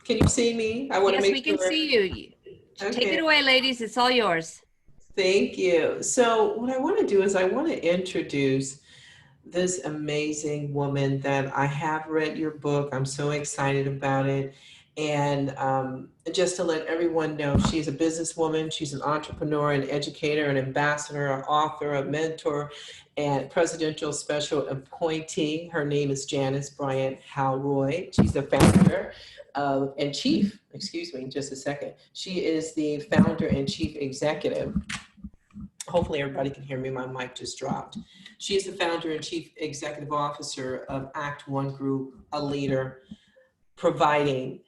Can you see me? I want to Yes, make we can sure. see you. Take it Okay, away, ladies. It's all yours. thank you. So what I want to do is I want to introduce this amazing woman that I have read your book. I'm so excited about it. And just to let everyone know, she's a businesswoman, she's an entrepreneur, an educator, an ambassador, an author, a mentor, and presidential special appointee. Her name is Janice Bryant Halroy. She's the founder of, and chief, excuse me, just a second. She is the founder and chief executive. Hopefully everybody can hear me. My mic just dropped. She is the founder and chief executive officer of Act One Group, a leader providing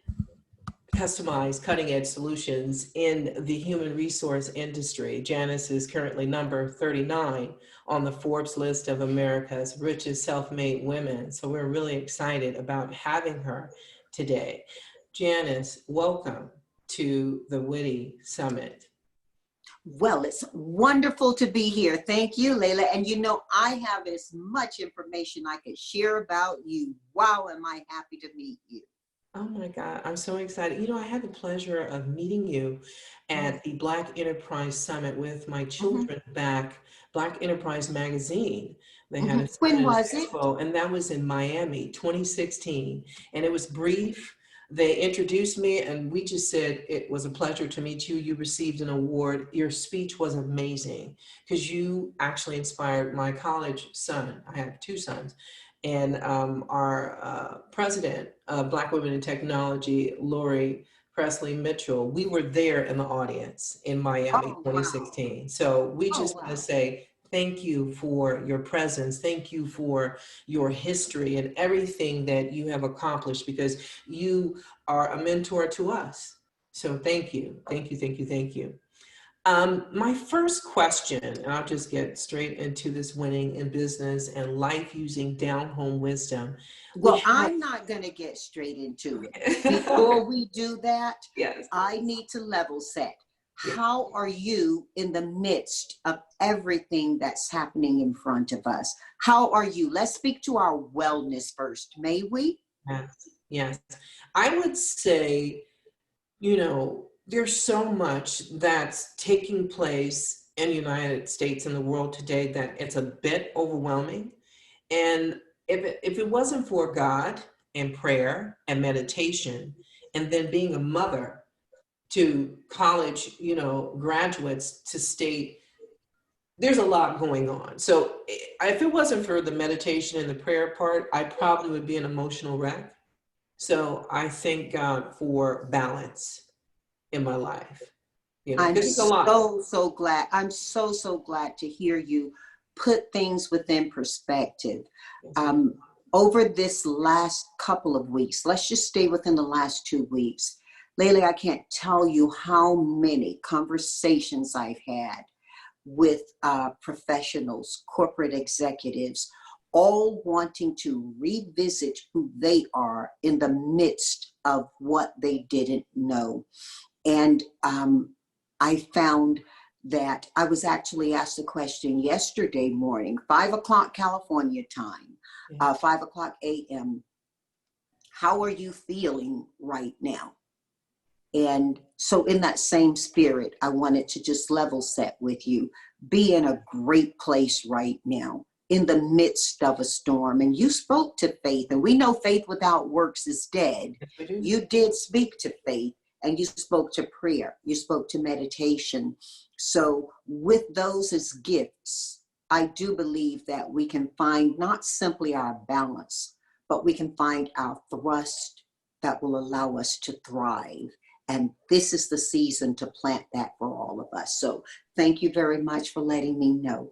customized cutting edge solutions in the human resource industry. Janice is currently number 39 on the Forbes list of America's richest self-made women. So we're really excited about having her today. Janice, welcome to the Witty Summit. Well, it's wonderful to be here. Thank you, Layla. And you know, I have as much information I could share about you. Wow, am I happy to meet you. Oh my God, I'm so excited. You know, I had the pleasure of meeting you Mm, at the Black Enterprise Summit with my mhm, children back, Black Enterprise Magazine. They had mhm. a When Silent was it? Expo, and that was in Miami, 2016. And it was brief. They introduced me, and we just said, it was a pleasure to meet you. You received an award. Your speech was amazing because you actually inspired my college son. I have two sons, and our president of Black Women in Technology, Lori Presley Mitchell, we were there in the audience in Miami Oh, wow. 2016. So we Oh, just want to wow. say thank you for your presence. Thank you for your history and everything that you have accomplished because you are a mentor to us. So thank you, thank you, thank you, thank you. My first question, and I'll just get straight into this winning in business and life using down home wisdom. We Well, have, I'm not going to get straight into it. okay. Before we do that, Yes, I need to level set. yes. How are you in the midst of everything that's happening in front of us? How are you? Let's speak to our wellness first, may we? Yes, yes. I would say, you know, there's so much that's taking place in the United States and the world today that it's a bit overwhelming. And if it wasn't for God and prayer and meditation, and then being a mother to college, you know, graduates to state, there's a lot going on. So if it wasn't for the meditation and the prayer part, I probably would be an emotional wreck. So I thank God for balance in my life, you know, I'm because it's a lot. so glad. I'm so glad to hear you put things within perspective. Yes, ma'am. Um, Over this last couple of weeks, let's just stay within the last 2 weeks. Lately, I can't tell you how many conversations I've had with professionals, corporate executives, all wanting to revisit who they are in the midst of what they didn't know. And I found that I was actually asked a question yesterday morning, 5 o'clock California time, Yeah. 5 o'clock a.m. How are you feeling right now? And so, in that same spirit, I wanted to just level set with you. Be in a great place right now, in the midst of a storm. And you spoke to faith, and we know faith without works is dead. Yes, we do. You did speak to faith, and you spoke to prayer, you spoke to meditation. So, with those as gifts, I do believe that we can find not simply our balance, but we can find our thrust that will allow us to thrive. And this is the season to plant that for all of us. So thank you very much for letting me know.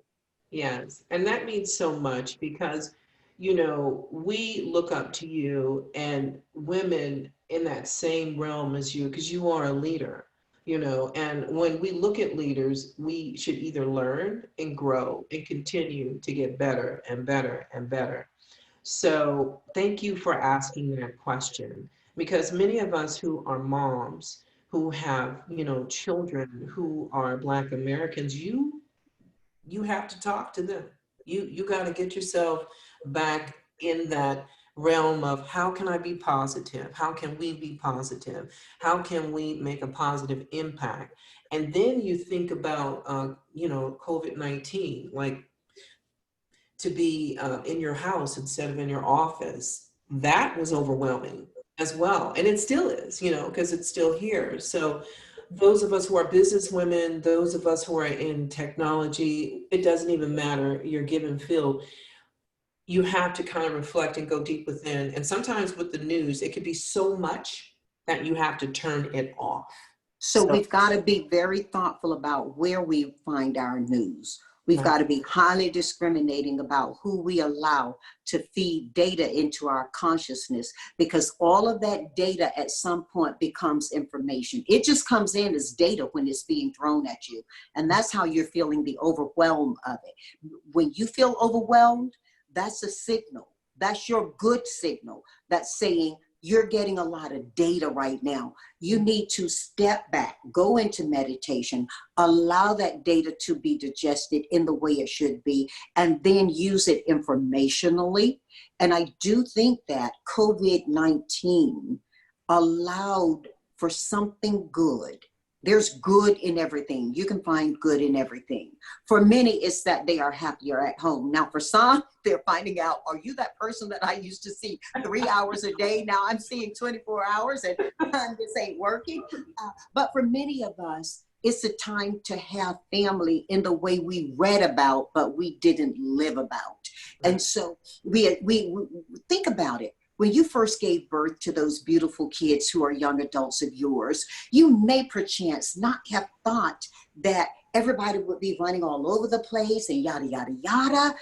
Yes, and that means so much because, you know, we look up to you and women in that same realm as you, because you are a leader, you know, and when we look at leaders, we should either learn and grow and continue to get better and better and better. So thank you for asking that question because many of us who are moms, who have, you know, children who are Black Americans, you have to talk to them. You got to get yourself back in that realm of how can I be positive? How can we be positive? How can we make a positive impact? And then you think about, COVID-19, like to be in your house instead of in your office. That was overwhelming as well. And it still is, because it's still here. So those of us who are business women, those of us who are in technology, it doesn't even matter your given field, you have to kind of reflect and go deep within. And sometimes with the news, it could be so much that you have to turn it off. So So we've got to be very thoughtful about where we find our news. We've right, got to be highly discriminating about who we allow to feed data into our consciousness, because all of that data at some point becomes information. It just comes in as data when it's being thrown at you. And that's how you're feeling the overwhelm of it. When you feel overwhelmed, that's a signal. That's your good signal that's saying, you're getting a lot of data right now. You need to step back, go into meditation, allow that data to be digested in the way it should be, and then use it informationally. And I do think that COVID-19 allowed for something good. There's good in everything. You can find good in everything. For many, it's that they are happier at home. Now, for some, they're finding out, are you that person that I used to see 3 hours a day? Now I'm seeing 24 hours and this ain't working. But for many of us, it's a time to have family in the way we read about, but we didn't live about. And so we think about it. When you first gave birth to those beautiful kids who are young adults of yours, you may perchance not have thought that everybody would be running all over the place and yada, yada, yada.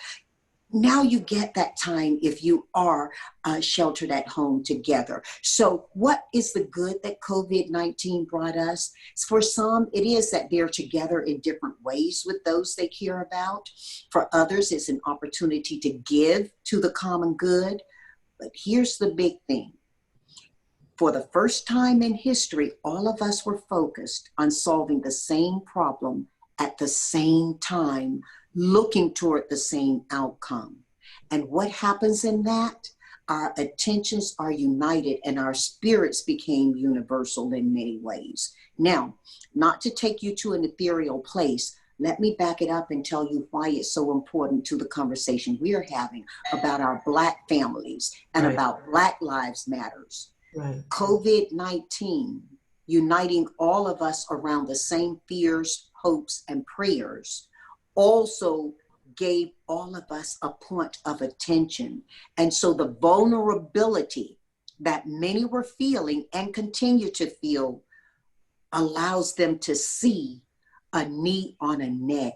Now you get that time if you are sheltered at home together. So what is the good that COVID-19 brought us? For some, it is that they're together in different ways with those they care about. For others, it's an opportunity to give to the common good. But here's the big thing. For the first time in history, all of us were focused on solving the same problem at the same time, looking toward the same outcome. And what happens in that? Our attentions are united and our spirits became universal in many ways. Now, not to take you to an ethereal place, let me back it up and tell you why it's so important to the conversation we are having about our Black families and right, about Black Lives Matters. right, COVID-19, uniting all of us around the same fears, hopes, and prayers, also gave all of us a point of attention. And so the vulnerability that many were feeling and continue to feel allows them to see a knee on a neck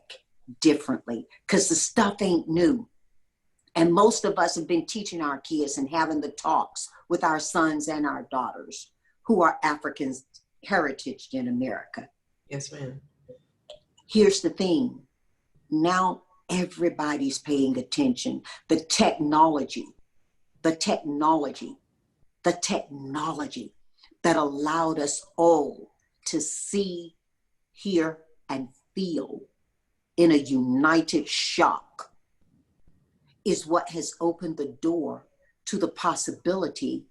differently, because the stuff ain't new. And most of us have been teaching our kids and having the talks with our sons and our daughters who are African heritage in America. yes, ma'am. Here's the thing. Now everybody's paying attention. The technology that allowed us all to see, hear, and feel in a united shock is what has opened the door to the possibility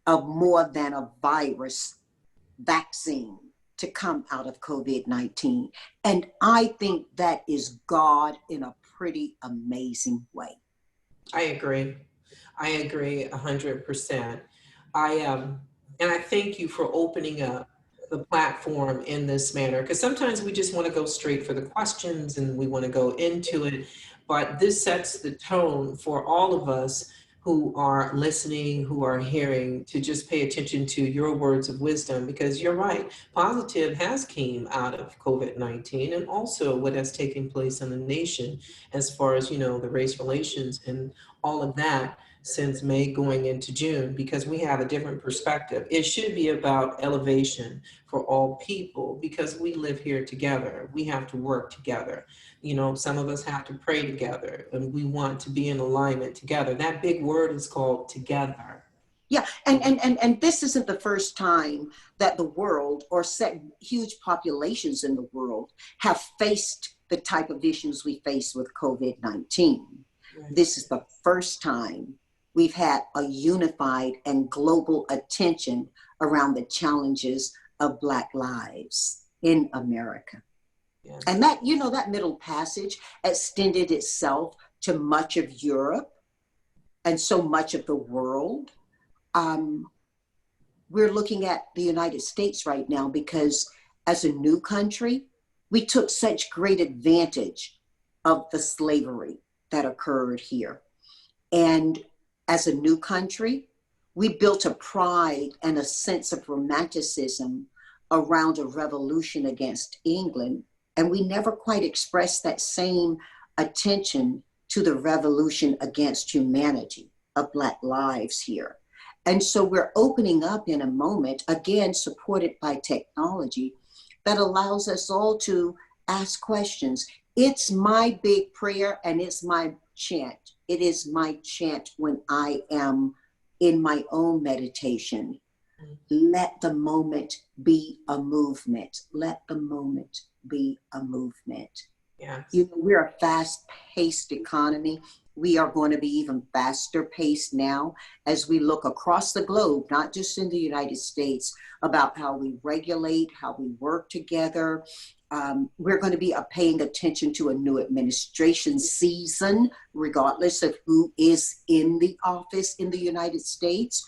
of more than a virus vaccine to come out of COVID-19. And I think that is God in a pretty amazing way. I agree. I agree 100%. And I thank you for opening up the platform in this manner, because sometimes we just want to go straight for the questions and we want to go into it, but this sets the tone for all of us who are listening, who are hearing, to just pay attention to your words of wisdom, because you're right. Positive has came out of COVID-19 and also what has taken place in the nation as far as, the race relations and all of that since May going into June, because we have a different perspective. It should be about elevation for all people because we live here together. We have to work together. Some of us have to pray together and we want to be in alignment together. That big word is called together. Yeah, and this isn't the first time that the world or set huge populations in the world have faced the type of issues we face with COVID-19. Right. This is the first time we've had a unified and global attention around the challenges of Black lives in America. Yes. And that, you know, that Middle Passage extended itself to much of Europe and so much of the world. We're looking at the United States right now because as a new country, we took such great advantage of the slavery that occurred here. And as a new country, we built a pride and a sense of romanticism around a revolution against England. And we never quite expressed that same attention to the revolution against humanity of Black lives here. And so we're opening up in a moment, again, supported by technology, that allows us all to ask questions. It's my big prayer and it's my chant. It is my chant when I am in my own meditation. Let the moment be a movement. Let the moment be a movement. Yes. You know, we're a fast-paced economy. We are going to be even faster paced now as we look across the globe, not just in the United States, about how we regulate, how we work together. We're going to be paying attention to a new administration season, regardless of who is in the office in the United States.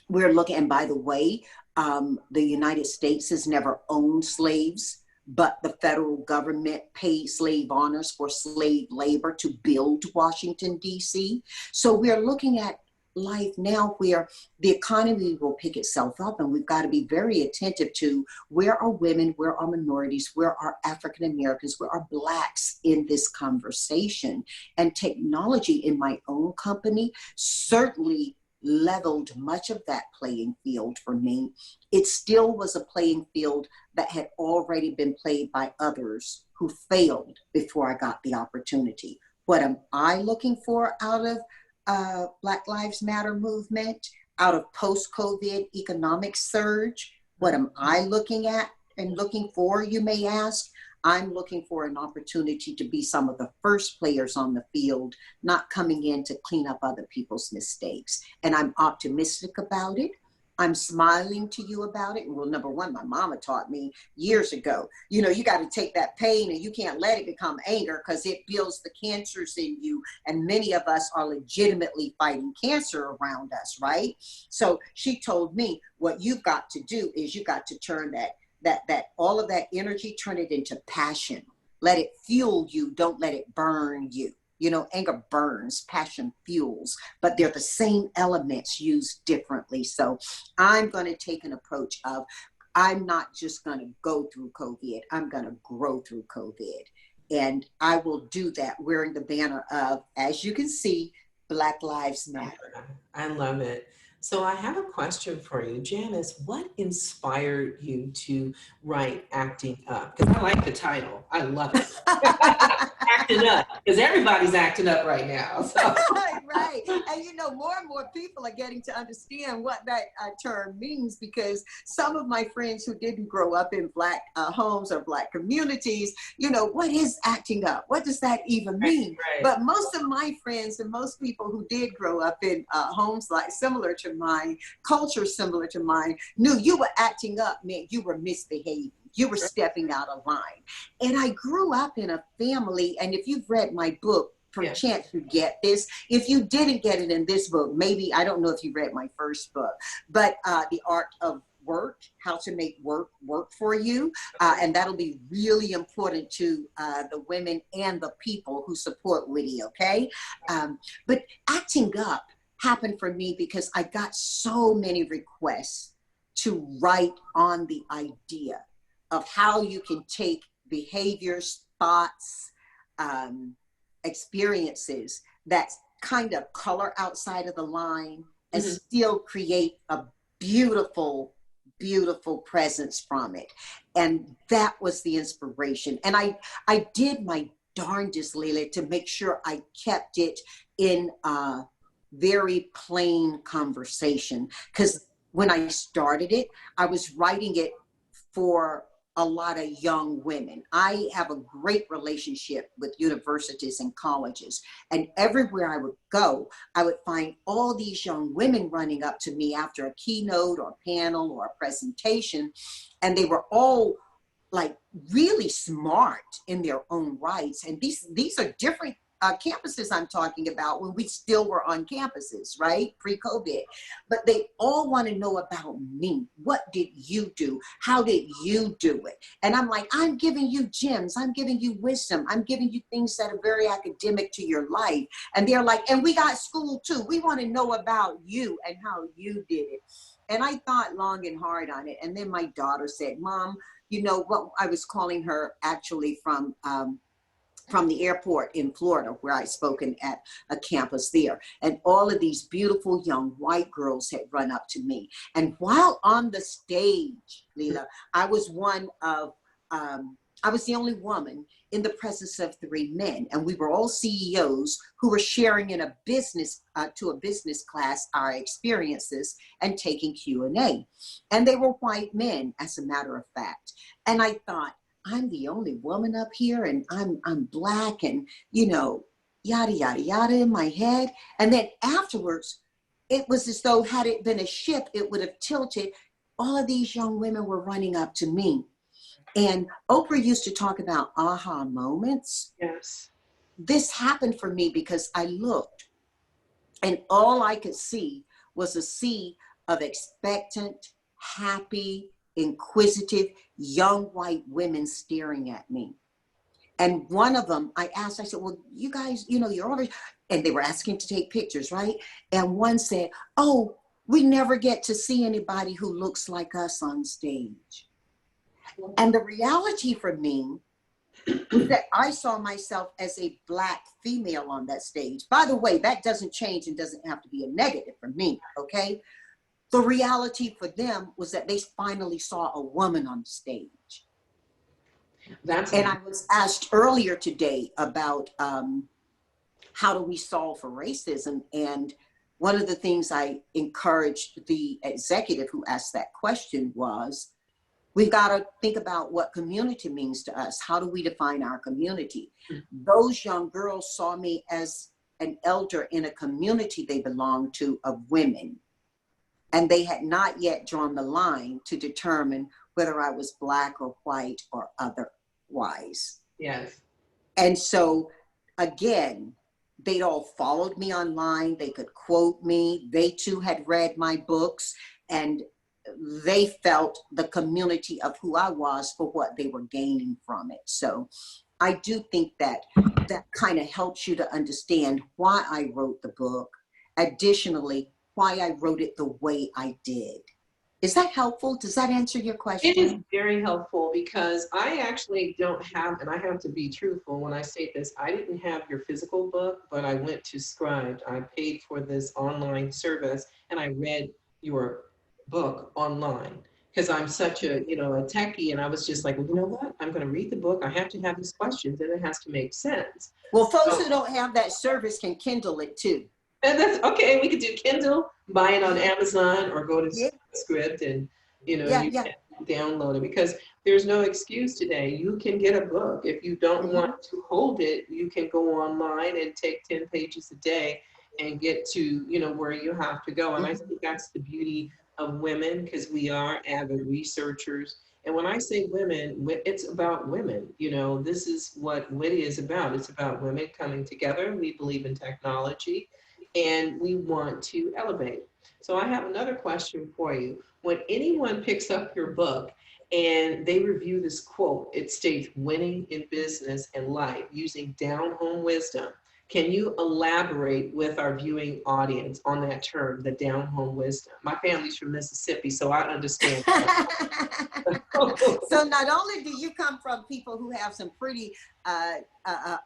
We're looking, and by the way, the United States has never owned slaves, but the federal government paid slave owners for slave labor to build Washington, D.C. So we're looking at life now where the economy will pick itself up, and we've got to be very attentive to where are women, where are minorities, where are African Americans, where are Blacks in this conversation. And technology in my own company certainly leveled much of that playing field for me. It still was a playing field that had already been played by others who failed before I got the opportunity. What am I looking for out of Black Lives Matter movement, out of post-COVID economic surge? What am I looking at and looking for, you may ask? I'm looking for an opportunity to be some of the first players on the field, not coming in to clean up other people's mistakes. And I'm optimistic about it. I'm smiling to you about it. Well, number one, my mama taught me years ago, you know, you got to take that pain and you can't let it become anger because it builds the cancers in you. And many of us are legitimately fighting cancer around us, right? So she told me what you've got to do is you got to turn that all of that energy, turn it into passion. Let it fuel you. Don't let it burn you. You know, anger burns, passion fuels, but they're the same elements used differently. So I'm going to take an approach of, I'm not just going to go through COVID. I'm going to grow through COVID. And I will do that wearing the banner of, as you can see, Black Lives Matter. I love it. So I have a question for you, Janice. What inspired you to write Acting Up? Because I like the title. I love it. Acting up, because everybody's acting up right now. So. Right. And you know, more and more people are getting to understand what that term means, because some of my friends who didn't grow up in Black homes or Black communities, you know, what is acting up? What does that even mean? Right. But most of my friends and most people who did grow up in homes like similar to mine, culture similar to mine, knew you were acting up meant you were misbehaving. You were stepping out of line. And I grew up in a family, and if you've read my book, perchance you get this. If you didn't get it in this book, maybe, I don't know if you read my first book, but The Art of Work, How to Make Work Work for You. And that'll be really important to the women and the people who support Whitty, okay? But Acting Up happened for me because I got so many requests to write on the idea of how you can take behaviors, thoughts, experiences that kind of color outside of the line and still create a beautiful, beautiful presence from it. And that was the inspiration. And I did my darndest, Leila, to make sure I kept it in a very plain conversation. Because when I started it, I was writing it for a lot of young women. I have a great relationship with universities and colleges, and everywhere I would go, I would find all these young women running up to me after a keynote or panel or a presentation, and they were all like really smart in their own rights. And these are different campuses I'm talking about when we still were on campuses, right? Pre-COVID. But they all want to know about me. What did you do? How did you do it? And I'm like, I'm giving you gems. I'm giving you wisdom. I'm giving you things that are very academic to your life. And they're like, and we got school too. We want to know about you and how you did it. And I thought long and hard on it. And then my daughter said, Mom, you know what? I was calling her actually from the airport in Florida, where I'd spoken at a campus there. And all of these beautiful young white girls had run up to me. And while on the stage, Leila, I was I was the only woman in the presence of 3 men. And we were all CEOs who were sharing in a business, to a business class, our experiences and taking Q&A. And they were white men, as a matter of fact. And I thought, I'm the only woman up here, and I'm Black, and you know, yada, yada, yada in my head. And then afterwards, it was as though had it been a ship, it would have tilted. All of these young women were running up to me. And Oprah used to talk about aha moments. Yes. This happened for me because I looked, and all I could see was a sea of expectant, happy, inquisitive, young white women staring at me. And one of them, I asked, I said, well, you guys, you know, you're already, and they were asking to take pictures, right? And one said, oh, we never get to see anybody who looks like us on stage. And the reality for me was that I saw myself as a Black female on that stage. By the way, that doesn't change and doesn't have to be a negative for me, okay? The reality for them was that they finally saw a woman on the stage. And I was asked earlier today about how do we solve for racism? And one of the things I encouraged the executive who asked that question was, we've got to think about what community means to us. How do we define our community? Those young girls saw me as an elder in a community they belonged to of women. And they had not yet drawn the line to determine whether I was Black or white or otherwise. Yes. And so, again, they'd all followed me online. They could quote me. They too had read my books, and they felt the community of who I was for what they were gaining from it. So I do think that that kind of helps you to understand why I wrote the book. Additionally, why I wrote it the way I did. Is that helpful? Does that answer your question? It is very helpful because I actually don't have, and I have to be truthful when I say this, I didn't have your physical book, but I went to Scribd. I paid for this online service and I read your book online because I'm such a, you know, a techie, and I was just like, well, you know what? I'm going to read the book. I have to have these questions and it has to make sense. Well, folks who don't have that service can Kindle it too. And that's okay. We could do Kindle, buy it on Amazon, or go to Scribd and, you know, you can download it, because there's no excuse today. You can get a book. If you don't want to hold it, you can go online and take 10 pages a day and get to, you know, where you have to go. And I think that's the beauty of women, because we are avid researchers. And when I say women, it's about women. You know, this is what WITI is about. It's about women coming together. We believe in technology, and we want to elevate. So I have another question for you. When anyone picks up your book and they review this quote, it states, winning in business and life using down-home wisdom. Can you elaborate with our viewing audience on that term, the down-home wisdom? My family's from Mississippi, so I understand. So not only do you come from people who have some pretty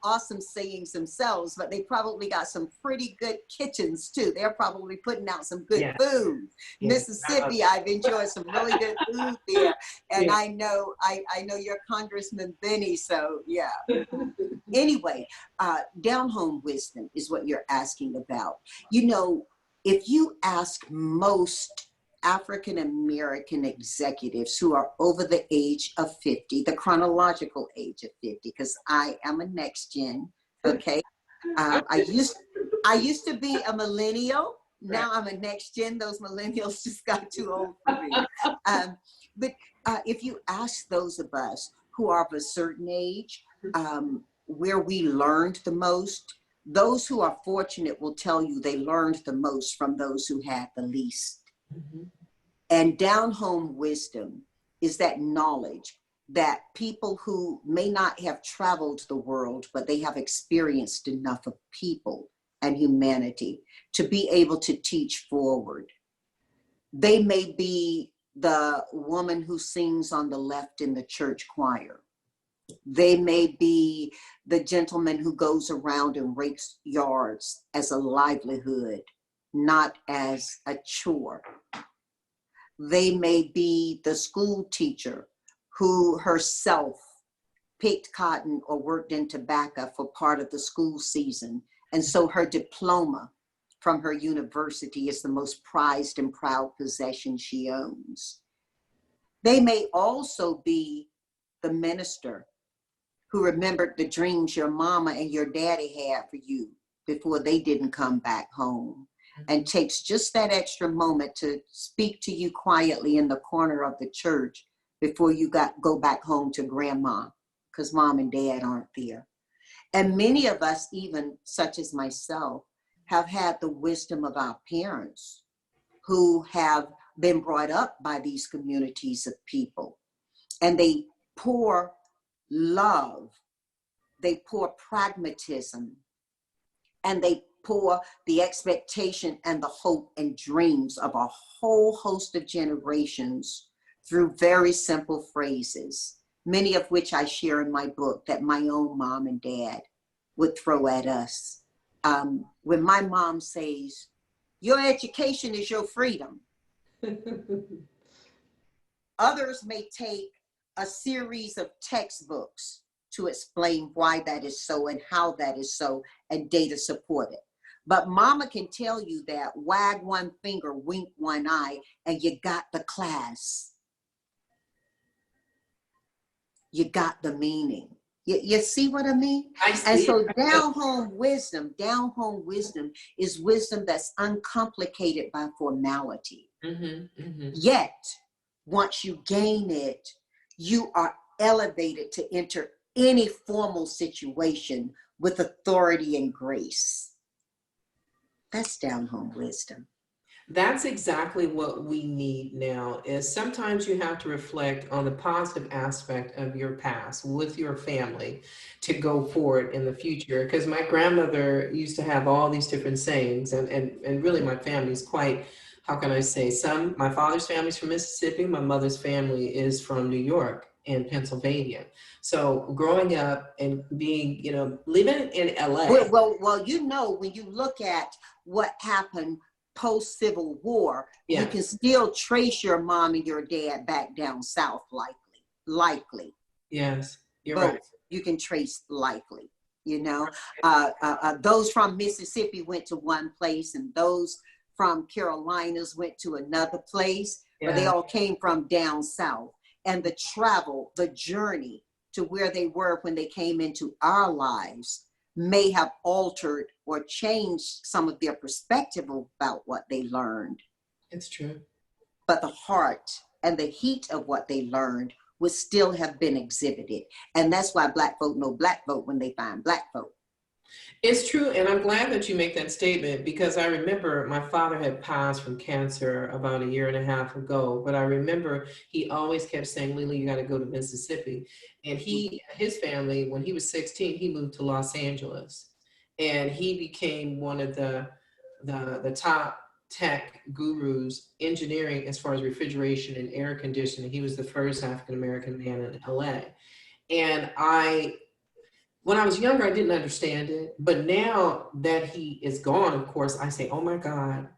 awesome sayings themselves, but they probably got some pretty good kitchens too. They're probably putting out some good food. Mississippi, I've enjoyed some really good food there, and I know your Congressman Benny. So yeah. Anyway, down-home wisdom is what you're asking about. You know, if you ask most African American executives who are over the age of 50, the chronological age of 50, because I am a next gen. Okay. I used to be a millennial. Now I'm a next gen. Those millennials just got too old for me. But if you ask those of us who are of a certain age, where we learned the most, those who are fortunate will tell you they learned the most from those who had the least. Mm-hmm. And down home wisdom is that knowledge that people who may not have traveled the world, but they have experienced enough of people and humanity to be able to teach forward. They may be the woman who sings on the left in the church choir. They may be the gentleman who goes around and rakes yards as a livelihood, not as a chore. They may be the school teacher who herself picked cotton or worked in tobacco for part of the school season. And so her diploma from her university is the most prized and proud possession she owns. They may also be the minister who remembered the dreams your mama and your daddy had for you before they didn't come back home, and takes just that extra moment to speak to you quietly in the corner of the church before you go back home to grandma, because mom and dad aren't there. And many of us, even such as myself, have had the wisdom of our parents who have been brought up by these communities of people. And they pour love, they pour pragmatism, and they pour the expectation and the hope and dreams of a whole host of generations through very simple phrases, many of which I share in my book that my own mom and dad would throw at us. When my mom says, "Your education is your freedom," others may take a series of textbooks to explain why that is so and how that is so, and data support it. But mama can tell you that, wag one finger, wink one eye, and you got the class. You got the meaning. You see what I mean? I see. And so down home wisdom is wisdom that's uncomplicated by formality. Mm-hmm, mm-hmm. Yet, once you gain it, you are elevated to enter any formal situation with authority and grace. That's down home wisdom. That's exactly what we need now. Is sometimes you have to reflect on the positive aspect of your past with your family to go forward in the future. Because my grandmother used to have all these different sayings, and really my family is quite, how can I say, my father's family is from Mississippi, my mother's family is from New York and Pennsylvania. So growing up and being, living in LA. Well, when you look at what happened post-Civil War, Yeah. You can still trace your mom and your dad back down south, likely. Yes, you're Both. right. You can trace likely, those from Mississippi went to one place, and those from Carolinas went to another place, but they all came from down south. And the travel, the journey to where they were when they came into our lives may have altered or changed some of their perspective about what they learned. It's true. But the heart and the heat of what they learned would still have been exhibited. And that's why Black folk know Black folk when they find Black folk. It's true, and I'm glad that you make that statement, because I remember my father had passed from cancer about 1.5 years ago, but I remember he always kept saying, "Lily, you got to go to Mississippi." And his family, when he was 16, he moved to Los Angeles, and he became one of the top tech gurus, engineering as far as refrigeration and air conditioning. He was the first African-American man in LA. And when I was younger, I didn't understand it. But now that he is gone, of course, I say, oh my God,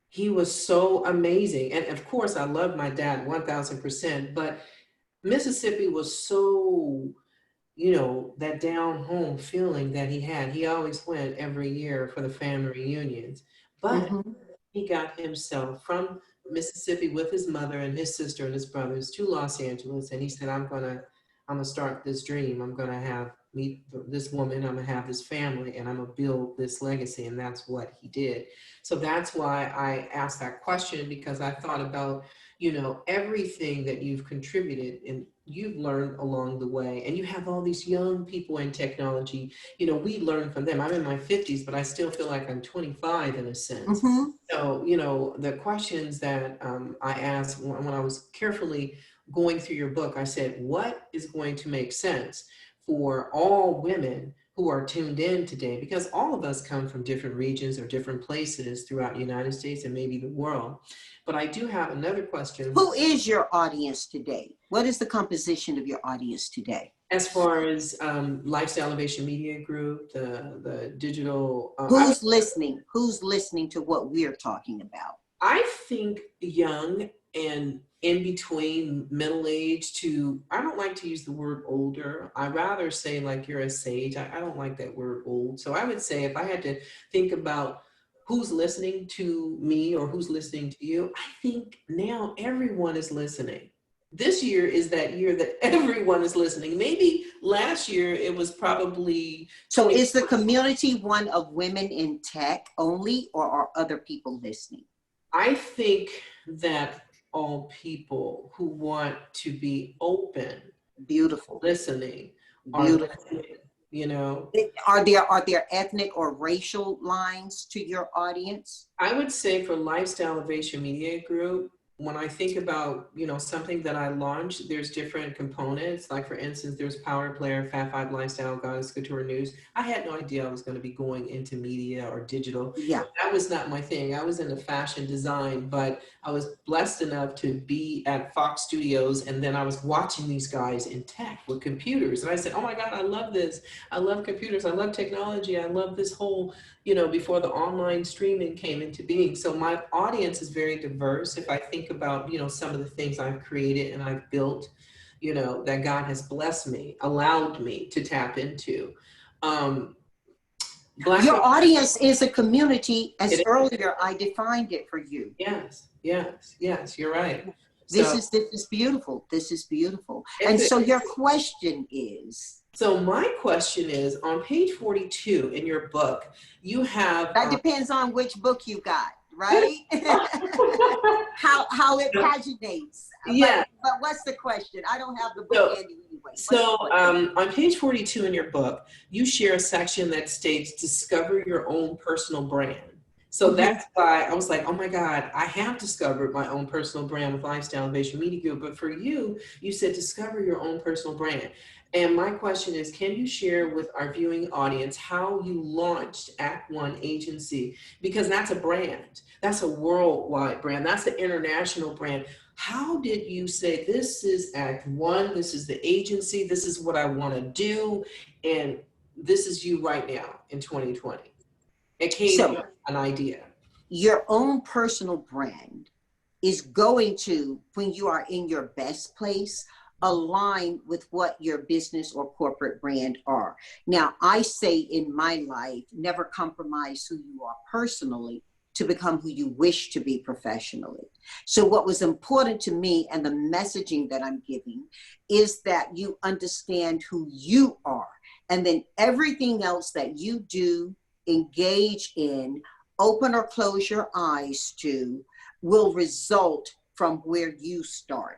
he was so amazing. And of course, I love my dad 1000%. But Mississippi was so, that down home feeling that he had. He always went every year for the family reunions. But he got himself from Mississippi with his mother and his sister and his brothers to Los Angeles, and he said, I'm gonna start this dream. I'm gonna meet this woman. I'm gonna have this family, and I'm gonna build this legacy. And that's what he did. So that's why I asked that question, because I thought about, everything that you've contributed and you've learned along the way. And you have all these young people in technology. We learn from them. I'm in my 50s, but I still feel like I'm 25 in a sense. Mm-hmm. So, the questions that I asked when I was carefully going through your book, I said, what is going to make sense for all women who are tuned in today? Because all of us come from different regions or different places throughout the United States and maybe the world. But I do have another question. Who is your audience today? What is the composition of your audience today? As far as Lifestyle Elevation Media Group, the digital. Who's listening? Who's listening to what we're talking about? I think young and in between middle age to, I don't like to use the word older. I rather say like you're a sage. I don't like that word old. So I would say if I had to think about who's listening to me or who's listening to you, I think now everyone is listening. This year is that year that everyone is listening. Maybe last year it was probably. So is the community one of women in tech only, or are other people listening? I think that all people who want to be open, beautiful, listening, beautiful. Are listening, Are there ethnic or racial lines to your audience? I would say for Lifestyle Elevation Media Group, when I think about, something that I launched, there's different components. Like for instance, there's Power Player, Fat Five Lifestyle, Goddess Couture News. I had no idea I was going to be going into media or digital. Yeah. That was not my thing. I was into fashion design, but I was blessed enough to be at Fox Studios. And then I was watching these guys in tech with computers. And I said, oh my God, I love this. I love computers. I love technology. I love this whole, before the online streaming came into being. So my audience is very diverse. If I think about, some of the things I've created and I've built, that God has blessed me, allowed me to tap into. Your audience is a community, as earlier I defined it for you. Yes, you're right. This is beautiful. This is beautiful. And so your question is? So my question is, on page 42 in your book, you have... That depends on which book you got, right? how it paginates. Yeah. But what's the question? I don't have the book anyway. So on page 42 in your book, you share a section that states, discover your own personal brand. So that's why I was like, oh my God, I have discovered my own personal brand with Lifestyle Elevation Media Group. But for you, you said discover your own personal brand. And my question is, can you share with our viewing audience how you launched Act One Agency? Because that's a brand. That's a worldwide brand. That's an international brand. How did you say, this is Act One, this is the agency, this is what I want to do, and this is you right now in 2020? It came from an idea. Your own personal brand is going to, when you are in your best place, align with what your business or corporate brand are. Now, I say in my life, never compromise who you are personally to become who you wish to be professionally. So what was important to me and the messaging that I'm giving is that you understand who you are, and then everything else that you do, engage in, open or close your eyes to, will result from where you started.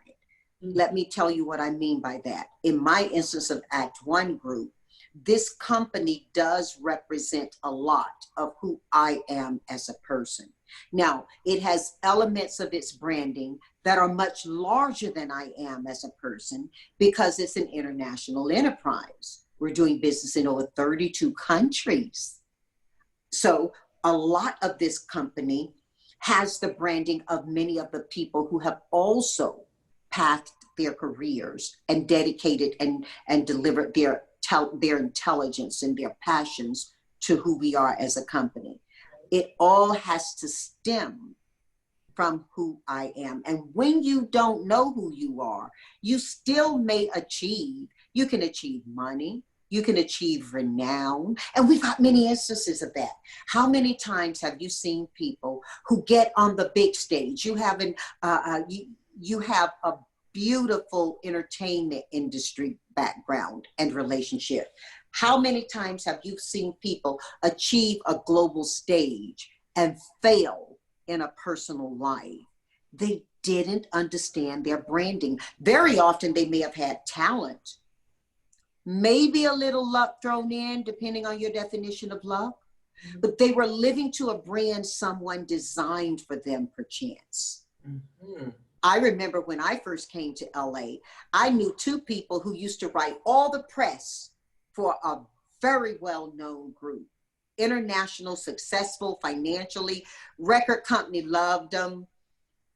Let me tell you what I mean by that. In my instance of Act One Group, this company does represent a lot of who I am as a person. Now, it has elements of its branding that are much larger than I am as a person because it's an international enterprise. We're doing business in over 32 countries. So a lot of this company has the branding of many of the people who have also pathed their careers and dedicated and delivered their intelligence and their passions to who we are as a company. It all has to stem from who I am. And when you don't know who you are, you still may achieve. You can achieve money, You can achieve renown. And we've got many instances of that. How many times have you seen people who get on the big stage? You have you have a beautiful entertainment industry background and relationship. How many times have you seen people achieve a global stage and fail in a personal life? They didn't understand their branding. Very often they may have had talent, maybe a little luck thrown in, depending on your definition of luck, but they were living to a brand someone designed for them, perchance. Mm-hmm. I remember when I first came to LA, I knew two people who used to write all the press for a very well-known group, international, successful financially, record company loved them.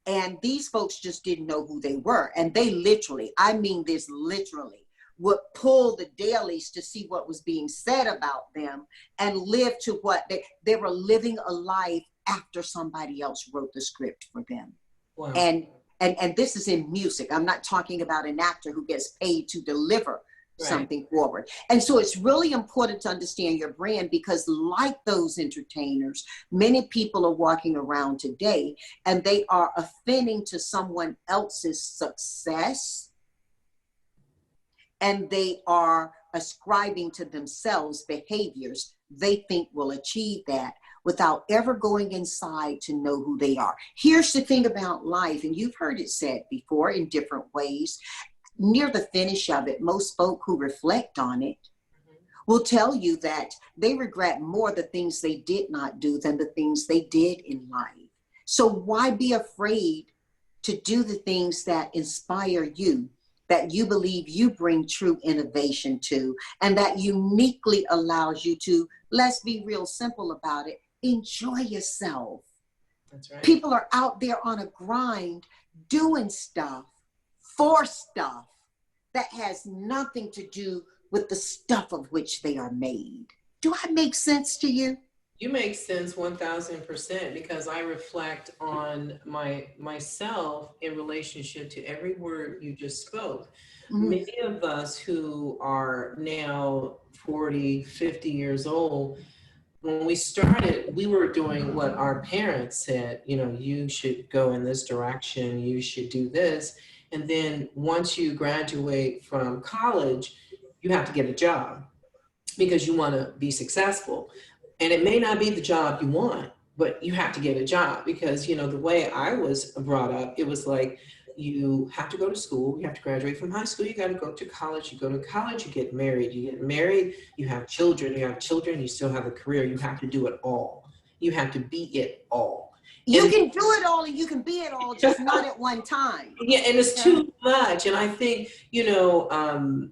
And these folks just didn't know who they were. And they literally, I mean this literally, would pull the dailies to see what was being said about them and live to what they were living a life after somebody else wrote the script for them. Wow. And this is in music. I'm not talking about an actor who gets paid to deliver something forward. And so it's really important to understand your brand, because like those entertainers, many people are walking around today and they are offending to someone else's success, and they are ascribing to themselves behaviors they think will achieve that without ever going inside to know who they are. Here's the thing about life, and you've heard it said before in different ways. Near the finish of it, most folk who reflect on it will tell you that they regret more the things they did not do than the things they did in life. So why be afraid to do the things that inspire you, that you believe you bring true innovation to, and that uniquely allows you to, let's be real simple about it, enjoy yourself. That's right. People are out there on a grind doing stuff for stuff that has nothing to do with the stuff of which they are made. Do I make sense to you? You make sense 1000%, because I reflect on myself in relationship to every word you just spoke. Mm-hmm. Many of us who are now 40, 50 years old, when we started, we were doing what our parents said, you should go in this direction, you should do this. And then once you graduate from college, you have to get a job because you want to be successful. And it may not be the job you want, but you have to get a job because, the way I was brought up, it was like, you have to go to school, you have to graduate from high school, you got to go to college, you go to college, you get married, you have children, you still have a career, you have to do it all. You have to be it all. You can do it all and you can be it all, just not at one time. Yeah, and it's too much. And I think,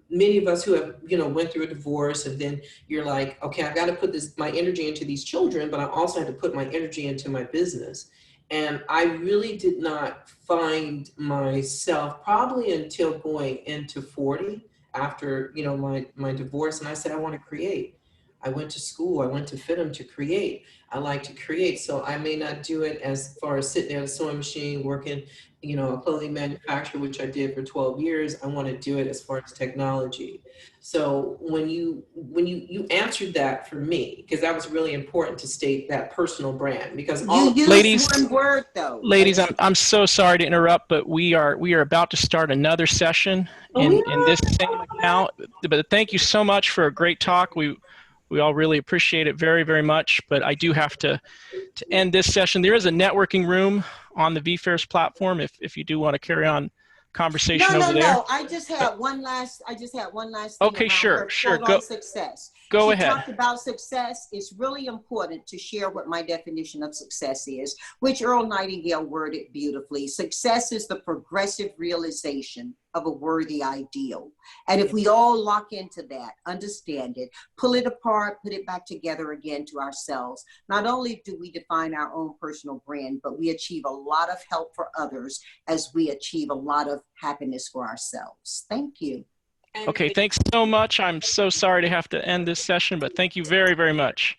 many of us who have, went through a divorce, and then you're like, okay, I've got to put my energy into these children, but I also have to put my energy into my business. And I really did not find myself probably until going into 40 after, my divorce. And I said, I want to create. I went to school. I went to FITM to create. I like to create. So I may not do it as far as sitting at a sewing machine, working, a clothing manufacturer, which I did for 12 years. I want to do it as far as technology. So when you answered that for me, because that was really important to state that personal brand, because ladies, one word though. Ladies, I'm so sorry to interrupt, but we are about to start another session in this same account. But thank you so much for a great talk. We all really appreciate it very, very much, but I do have to end this session. There is a networking room on the VFairs platform if you do want to carry on conversation over there. No, I just had one last thing. Okay, sure. Go success. Go she ahead. Talked about success. It's really important to share what my definition of success is, which Earl Nightingale worded beautifully. Success is the progressive realization of a worthy ideal. And if we all lock into that, understand it, pull it apart, put it back together again to ourselves, not only do we define our own personal brand, but we achieve a lot of help for others as we achieve a lot of happiness for ourselves. Thank you. Okay, thanks so much. I'm so sorry to have to end this session, but thank you very, very much.